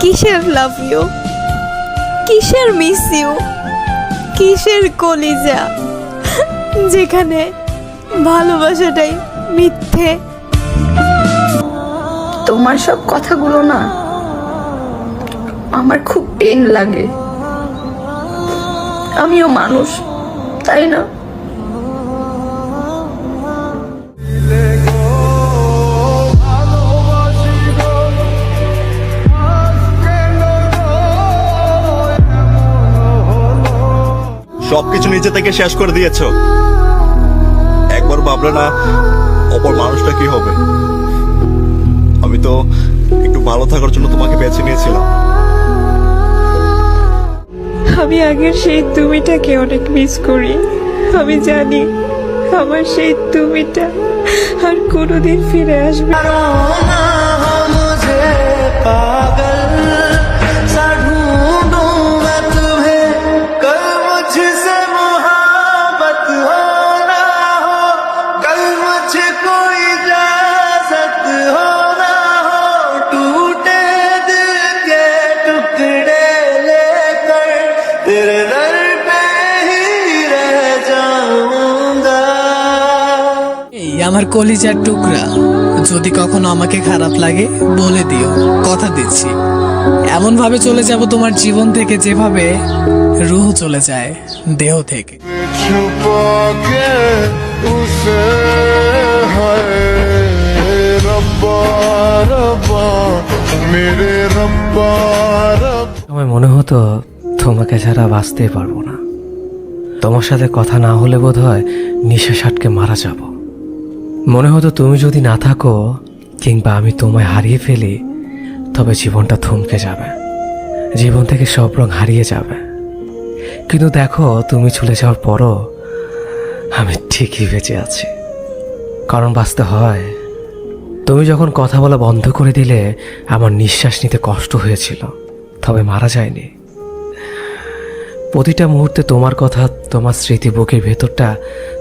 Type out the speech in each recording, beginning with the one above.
কিসের love you, কিসের miss you, কিসের কলিজা, যেখানে ভালোবাসাটাই মিথ্যে। তোমার সব কথাগুলো না আমার খুব পেন লাগে। আমিও মানুষ, তাই না? সবকিছু নিজে থেকে শেষ করে দিয়েছো। একবার ভাবলে না অপর মানুষটা কি হবে? আমি তো একটু ভালো থাকার জন্য তোমাকে বেছে নিয়েছিলাম। আমি আগের সেই তুমিটাকে অনেক মিস করি। আমি জানি আমার সেই তুমিটা আর কোনোদিন ফিরে আসবে না। আমার কলিজার টুকরা, যদি কখনো আমাকে খারাপ লাগে বলে দিও, কথা দিচ্ছি। এমন ভাবে চলে যাব তোমার জীবন থেকে যেভাবে রুহ চলে যায় দেহ থেকে। আমার মনে হতো তোমাকে ছাড়া বাঁচতেই পারবো না। তোমার সাথে কথা না হলে বোধ হয় নিঃশ্বাস আটকে মারা যাব। মনে হতো তুমি যদি না থাকো কিংবা আমি তোমায় হারিয়ে ফেলি, তবে জীবনটা থমকে যাবে, জীবন থেকে সব রং হারিয়ে যাবে। কিন্তু দেখো, তুমি চলে যাওয়ার পরও আমি ঠিকই বেঁচে আছি। কারণ বাঁচতে হয়। তুমি যখন কথা বলা বন্ধ করে দিলে আমার নিঃশ্বাস নিতে কষ্ট হয়েছিল, তবে মারা যায়নি। প্রতিটা মুহূর্তে তোমার কথা, তোমার স্মৃতি বুকের ভেতরটা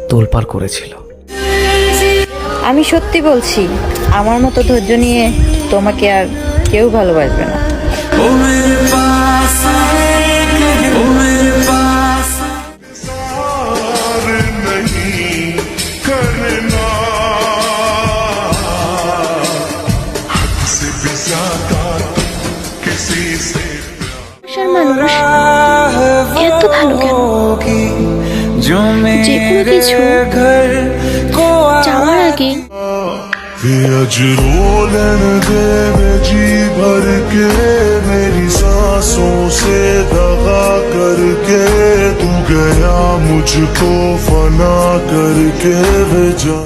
তোলপাড় করেছিল। আমি সত্যি বলছি, আমার মতো ধৈর্য নিয়ে তোমাকে আর কেউ ভালোবাসবে না। মানুষ এত ভালো কেন? যে কোনো কিছু যাওয়ার আগে जी भर के मेरी सांसों से दगा करके तू गया मुझको फना करके भेजा।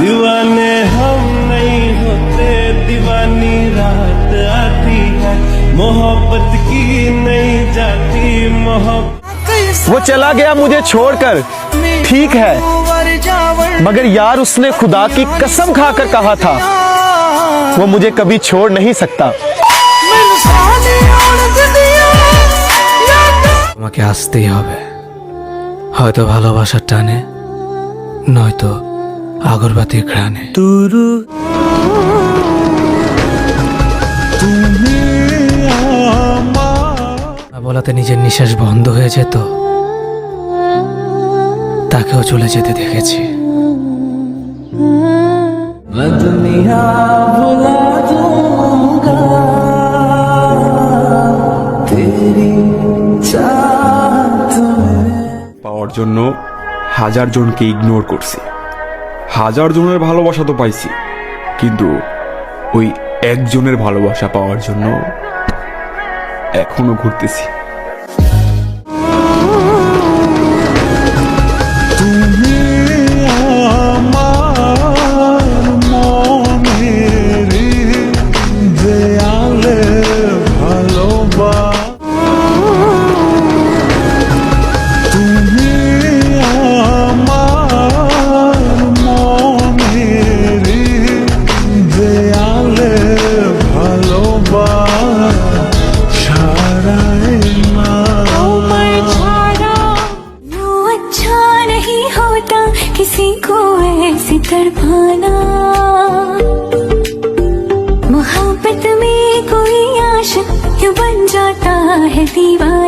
दीवाने हम नहीं होते, दीवानी रात आती है, मोहब्बत की नहीं जाती मोहब्बत। वो चला गया मुझे छोड़कर, ठीक है, मगर यार उसने खुदा की कसम खाकर कहा था वो मुझे कभी छोड़ नहीं सकता। তোমাকে আসতেই হবে, হয়তো ভালোবাসার টানে, নয়তো আগরবাতির ঘ্রাণে। বলাতে নিজের নিঃশ্বাস বন্ধ হয়ে যেত, তাকেও চলে যেতে দেখেছি। পাওয়ার জন্য হাজার জনকে ইগনোর করছি, হাজার জনের ভালোবাসা তো পাইছি, কিন্তু ওই একজনের ভালোবাসা পাওয়ার জন্য এখনো ঘুরতেছি। সারায় है दीवाना